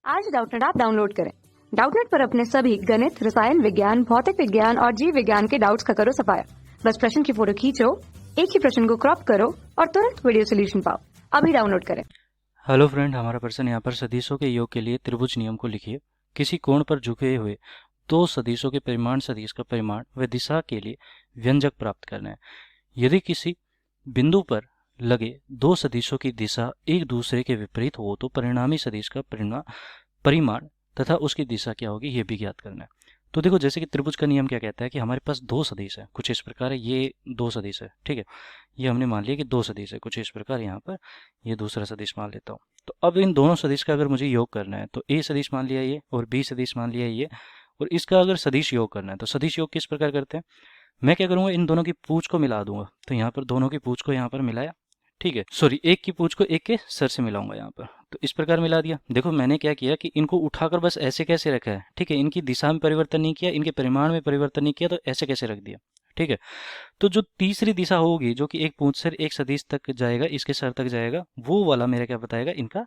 आज Doubtnut app download करें। Doubtnut पर अपने सभी गणित, रसायन विज्ञान, भौतिक विज्ञान और जीव विज्ञान के डाउट्स का करो सफाया। बस प्रश्न की फोटो खींचो, एक ही प्रश्न को क्रॉप करो और तुरंत वीडियो सोल्यूशन पाओ। अभी डाउनलोड करें। हेलो फ्रेंड, हमारा प्रश्न यहाँ पर सदिशों के योग के लिए त्रिभुज नियम को लिखिए। किसी कोण पर झुके हुए दो सदिशों के परिमाण सदिश का परिमाण व दिशा के लिए व्यंजक प्राप्त करना है। यदि किसी बिंदु पर लगे दो सदिशों की दिशा एक दूसरे के विपरीत हो तो परिणामी सदिश का परिमाण तथा उसकी दिशा क्या होगी ये भी ज्ञात करना है। तो देखो, जैसे कि त्रिभुज का नियम क्या कहता है कि हमारे पास दो सदिश है, कुछ इस प्रकार है, ये दो सदिश है, ठीक है। ये हमने मान लिया कि दो सदिश है, कुछ इस प्रकार यहाँ पर ये दूसरा सदिश मान लेता हूँ। तो अब इन दोनों सदिश का अगर मुझे योग करना है तो ए सदिश मान लिया ये और बी सदिश मान लिया ये, और इसका अगर सदिश योग करना है तो सदिश योग किस प्रकार करते हैं। मैं क्या करूंगा, इन दोनों की पूंछ को मिला दूंगा। तो यहाँ पर दोनों की पूंछ को यहाँ पर मिलाया, ठीक है, सॉरी, एक की पूंछ को एक के सर से मिलाऊंगा यहाँ पर। तो इस प्रकार मिला दिया। देखो मैंने क्या किया कि इनको उठाकर बस ऐसे कैसे रखा है, ठीक है, इनकी दिशा में परिवर्तन नहीं किया, इनके परिमाण में परिवर्तन नहीं किया, तो ऐसे कैसे रख दिया, ठीक है। तो जो तीसरी दिशा होगी जो कि एक पूंछ से एक सदिश तक जाएगा, इसके सर तक जाएगा, वो वाला मेरा क्या बताएगा, इनका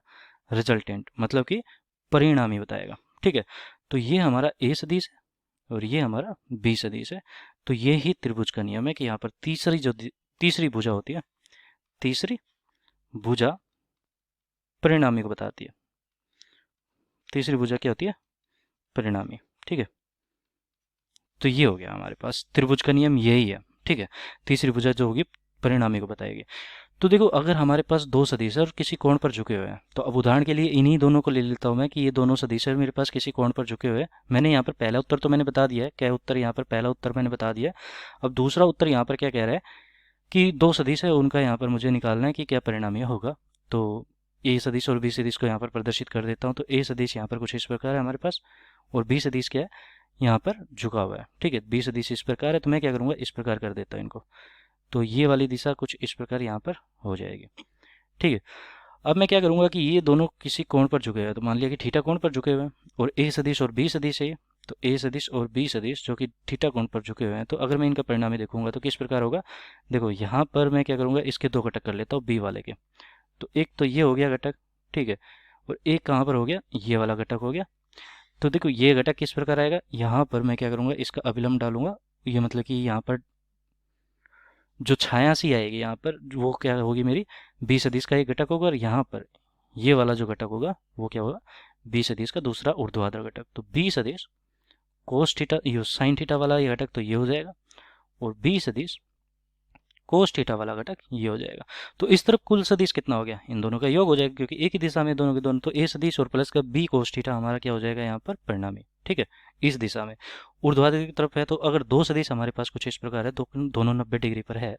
रिजल्टेंट, मतलब कि परिणामी बताएगा, ठीक है। तो ये हमारा ए सदिश है और ये हमारा बी सदिश है। तो ये ही त्रिभुज का नियम है कि यहाँ पर तीसरी भुजा होती है, तीसरी भुजा परिणामी को बताती है। तीसरी भुजा क्या होती है, परिणामी, ठीक है। तो ये हो गया हमारे पास त्रिभुज का नियम, यही है, ठीक है। तीसरी भुजा जो होगी परिणामी को बताएगी। तो देखो, अगर हमारे पास दो सदिश है और किसी कोण पर झुके हुए हैं, तो अब उदाहरण के लिए इन्हीं दोनों को ले लेता हूं मैं कि ये दोनों सदिश है मेरे पास किसी कोण पर झुके हुए हैं। मैंने यहाँ पर पहला उत्तर तो मैंने बता दिया है, क्या उत्तर यहाँ पर पहला उत्तर मैंने बता दिया है। अब दूसरा उत्तर यहाँ पर क्या कह रहा है कि दो सदिश है, उनका यहाँ पर मुझे निकालना है कि क्या परिणामी होगा। तो ए सदिश और बी सदिश को यहाँ पर प्रदर्शित कर देता हूँ। तो ए सदिश यहाँ पर कुछ इस प्रकार है हमारे पास, और बी सदिश क्या है, यहाँ पर झुका हुआ है, ठीक है। बी सदिश इस प्रकार है, तो मैं क्या करूँगा, इस प्रकार कर देता हूँ इनको। तो ये वाली दिशा कुछ इस प्रकार यहाँ पर हो जाएगी, ठीक है। अब मैं क्या करूँगा कि ये दोनों किसी कोण पर झुके हुए हैं, तो मान लिया कि थीटा कोण पर झुके हुए हैं, और ए सदिश और बी सदिश है ये। तो ए सदिश और बी सदिश जो कि थीटा कोण पर झुके हुए हैं, तो अगर मैं इनका परिणामी देखूंगा तो किस प्रकार होगा। देखो यहाँ पर मैं क्या करूँगा, इसके दो घटक कर लेता हूँ बी वाले के। तो एक तो ये हो गया घटक, ठीक है, और एक कहाँ पर हो गया, ये वाला घटक हो गया। तो देखो ये घटक किस प्रकार आएगा, यहाँ पर मैं क्या करूँगा, इसका अभिलंब डालूंगा। ये मतलब कि यहाँ पर जो छाया सी आएगी यहाँ पर, वो क्या होगी, मेरी बी सदिश का एक घटक होगा, और यहाँ पर ये वाला जो घटक होगा वो क्या होगा, बी सदिश का दूसरा ऊर्ध्वाधर घटक। तो बी सदिश कोस थीटा, ये साइन थीटा वाला ये घटक तो ये हो जाएगा, और बी सदिश कोस थीटा वाला घटक ये हो जाएगा। तो इस तरफ कुल सदिश कितना हो गया, इन दोनों का योग हो जाएगा, क्योंकि एक ही दिशा में दोनों के दोनों। तो ए सदिश और प्लस का बी कोस थीटा हमारा क्या हो जाएगा यहाँ पर, परिणामी, ठीक है। इस दिशा में ऊर्ध्वाधर की तरफ है, तो अगर दो सदिश हमारे पास कुछ इस प्रकार है, दोनों 90 डिग्री पर है,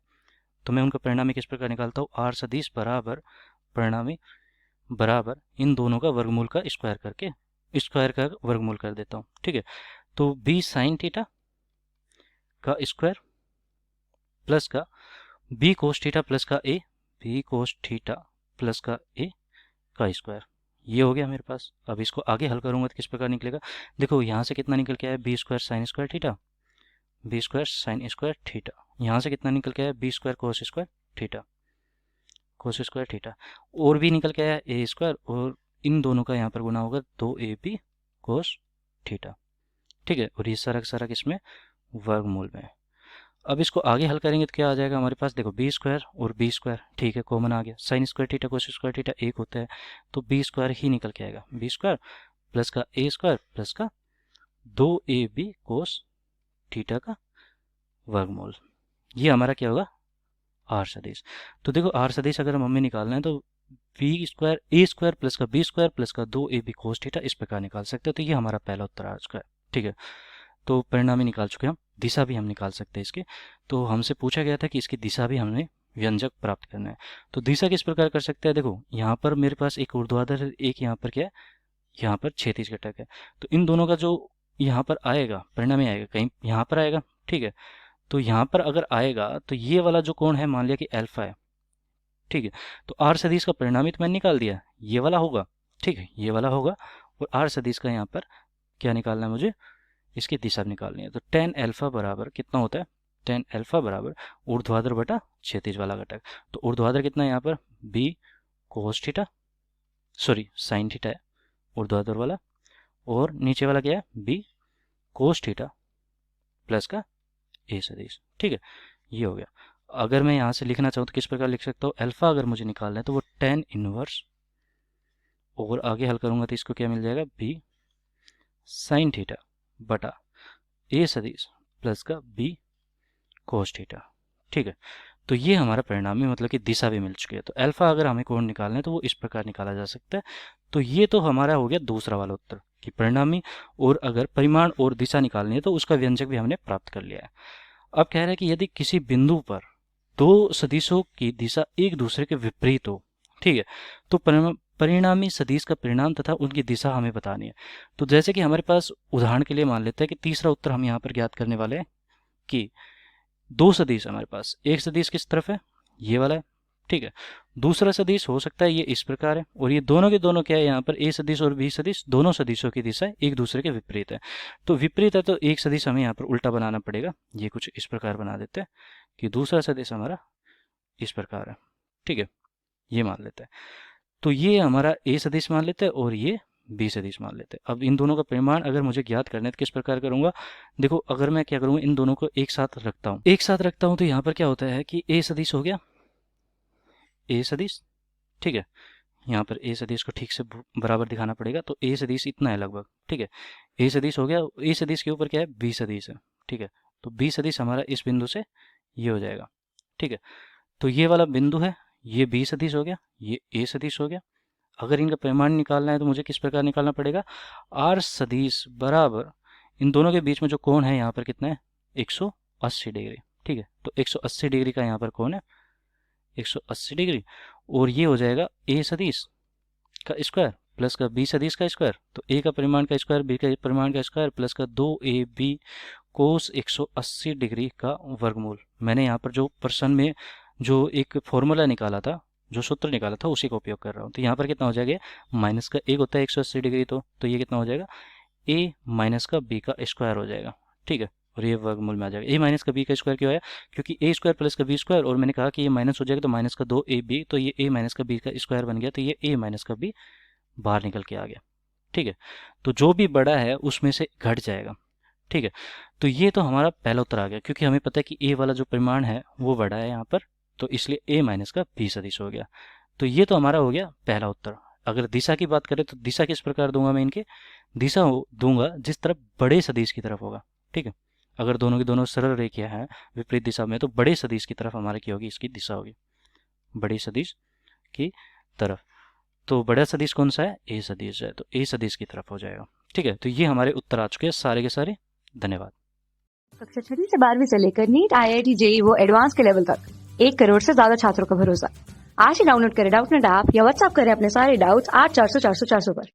तो मैं उनका परिणामी किस प्रकार निकालता हूँ, आर सदिश बराबर परिणामी बराबर इन दोनों का वर्गमूल का स्क्वायर करके स्क्वायर का वर्गमूल कर देता हूँ, ठीक है। तो बी साइन थीटा का स्क्वायर प्लस का बी कोस थीटा प्लस का ए, बी कोस थीटा प्लस का ए का स्क्वायर, ये हो गया मेरे पास। अब इसको आगे हल करूंगा तो किस प्रकार निकलेगा, देखो यहाँ से कितना निकल के आया, b square sine square theta, b square sine square theta. यहाँ से कितना निकल के आया, b square cos square theta, cos square theta, और भी निकल के आया ए स्क्वायर, और इन दोनों का यहाँ पर गुना होगा 2ab कोस थीटा, ठीक है। और ये सारा सारा किसमें, वर्गमूल में। अब इसको आगे हल करेंगे तो क्या आ जाएगा हमारे पास, देखो बी स्क्वायर और बी स्क्वायर, ठीक है, कॉमन आ गया। Sign square theta cos square theta एक होता है, तो बी स्क्वायर ही निकल के आएगा, बी स्क्वायर प्लस का ए स्क्वायर प्लस का 2ab कोस थीटा का वर्गमूल। ये हमारा क्या होगा, आर सदिश। तो देखो आर सदिश अगर हमें निकालना है तो बी स्क्वायर ए स्क्वायर प्लस का बी स्क्वायर प्लस का 2ab कोस थीटा इस प्रकार निकाल सकते हैं। तो ये हमारा पहला उत्तर आ चुका है, ठीक है। तो परिणामी निकाल चुके हैं हम, दिशा भी हम निकाल सकते हैं इसके। तो हमसे पूछा गया था कि इसकी दिशा भी हमने व्यंजक प्राप्त करना है। तो दिशा किस प्रकार कर सकते हैं, देखो यहाँ पर मेरे पास एक ऊर्ध्वाधर है, एक यहाँ पर क्या है, यहाँ पर क्षैतिज घटक है। तो इन दोनों का जो यहाँ पर आएगा परिणामी आएगा, कहीं यहाँ पर आएगा, ठीक है। तो यहाँ पर अगर आएगा तो ये वाला जो कोण है मान लिया कि अल्फा है, ठीक है। तो आर सदिश का परिणामी तो मैंने निकाल दिया, ये वाला होगा, ठीक है, ये वाला होगा। और आर सदिश का यहाँ पर क्या निकालना है मुझे, इसकी दिशा निकालनी है। तो टेन अल्फा बराबर कितना होता है, टेन अल्फा बराबर ऊर्ध्वाधर बटा क्षैतिज वाला घटक। तो ऊर्ध्वाधर कितना है यहाँ पर, b cos theta, sorry sine theta है, ऊर्ध्वाधर वाला, और नीचे वाला क्या है, बी कोस थीटा प्लस का ए सदिश। ठीक है, ये हो गया। अगर मैं यहाँ से लिखना चाहूँ तो किस प्रकार लिख सकता हूँ, अल्फा अगर मुझे निकालना है तो वो tan इनवर्स, और आगे हल करूंगा तो इसको क्या मिल जाएगा, बी साइन थीटा बटा ए सदिश प्लस का बी कोस थीटा। ठीक है, तो ये हमारा परिणामी मतलब कि दिशा भी मिल चुकी है। तो अल्फा अगर हमें कोण निकालना है तो वो इस प्रकार निकाला जा सकता है। तो ये तो हमारा हो गया दूसरा वाला उत्तर कि परिणामी, और अगर परिमाण और दिशा निकालनी है तो उसका व्यंजक भी हमने प्राप्त कर लिया है। अब कह रहे हैं कि यदि किसी बिंदु पर दो सदिशों की दिशा एक दूसरे के विपरीत हो, ठीक है, तो परिणामी सदिश का परिणाम तथा उनकी दिशा हमें बतानी है। तो जैसे कि हमारे पास उदाहरण के लिए मान लेते हैं कि तीसरा उत्तर हम यहाँ पर ज्ञात करने वाले हैं कि दो सदिश हमारे पास, एक सदिश किस तरफ है, ये वाला है, ठीक है, दूसरा सदिश हो सकता है ये इस प्रकार है, और ये दोनों के दोनों क्या है, यहाँ पर ए सदिश और बी सदिश दोनों सदिशों की दिशा एक दूसरे के विपरीत है। तो विपरीत है तो एक सदिश हमें यहाँ पर उल्टा बनाना पड़ेगा, ये कुछ इस प्रकार बना देते हैं कि दूसरा सदिश हमारा इस प्रकार है। ठीक है, ये मान लेते हैं। तो ये हमारा ए सदिश मान लेते हैं और ये बी सदिश मान लेते हैं। अब इन दोनों का परिमाण अगर मुझे ज्ञात करना है तो किस प्रकार करूंगा, देखो अगर मैं क्या करूंगा, इन दोनों को एक साथ रखता हूं तो यहाँ पर क्या होता है कि ए सदिश हो गया ए सदिश, ठीक है, यहाँ पर ए सदिश को ठीक से बराबर दिखाना पड़ेगा, तो ए सदिश इतना है लगभग, ठीक है, ए सदिश हो गया, ए सदिश के ऊपर क्या है, बी सदिश है, ठीक है, तो बी सदिश हमारा इस बिंदु से ये हो जाएगा। ठीक है, तो ये वाला बिंदु है, ये बी सदिश हो गया, ये ए सदिश हो गया। अगर इनका परिमाण निकालना है तो मुझे किस प्रकार निकालना पड़ेगा, आर सदिश बराबर इन दोनों के बीच में जो कोण है यहाँ पर कितना है, 180 डिग्री। ठीक है, तो 180 डिग्री का यहाँ पर कोण है 180 डिग्री, और ये हो जाएगा ए सदिश का स्क्वायर प्लस का बी सदिश का स्क्वायर, तो ए का परिमाण का स्क्वायर बी का परिमाण का स्क्वायर प्लस का 2ab कोस 180 डिग्री का वर्गमूल। मैंने यहाँ पर जो प्रश्न में जो एक फॉर्मूला निकाला था, जो सूत्र निकाला था, उसी का उपयोग कर रहा हूँ। तो यहाँ पर कितना हो जाएगा, माइनस का एक होता है 180 डिग्री, तो ये कितना हो जाएगा, ए माइनस का बी का स्क्वायर हो जाएगा। ठीक है, और ये वर्गमूल में आ जाएगा। ए माइनस का बी का स्क्वायर क्यों आया, क्योंकि ए स्क्वायर प्लस का बी स्क्वायर, और मैंने कहा कि ये माइनस हो जाएगा तो माइनस का 2ab, तो ये ए माइनस का बी का स्क्वायर बन गया, तो ये ए माइनस का बी बाहर निकल के आ गया। ठीक है, तो जो भी बड़ा है उसमें से घट जाएगा। ठीक है, तो ये तो हमारा पहला उत्तर आ गया, क्योंकि हमें पता है कि ए वाला जो परिमाण है वो बड़ा है यहाँ पर, तो इसलिए ए माइनस का बी सदिश हो गया। तो ये तो हमारा हो गया पहला उत्तर। अगर दिशा की बात करें तो दिशा किस प्रकार दूंगा मैं, इनके दिशा दूंगा जिस तरफ बड़े सदिश की तरफ होगा। ठीक है, अगर दोनों की दोनों सरल रेखियां हैं विपरीत दिशा में, तो बड़े सदिश की तरफ हमारे की होगी, इसकी दिशा होगी बड़ी सदिश की तरफ। तो बड़ा सदिश कौन सा है, ए सदिश है, तो ए सदिश की तरफ हो जाएगा। ठीक है, तो ये हमारे उत्तर आ चुके हैं सारे के सारे। धन्यवाद। कक्षा 6 से 12वीं से लेकर नीट, IIT, JEE वो एडवांस के लेवल तक 1 करोड़ से ज्यादा छात्रों का भरोसा। आज ही डाउनलोड करें डाउटनेट ऐप या व्हाट्सएप करें अपने सारे डाउट्स 8400 400 400 पर।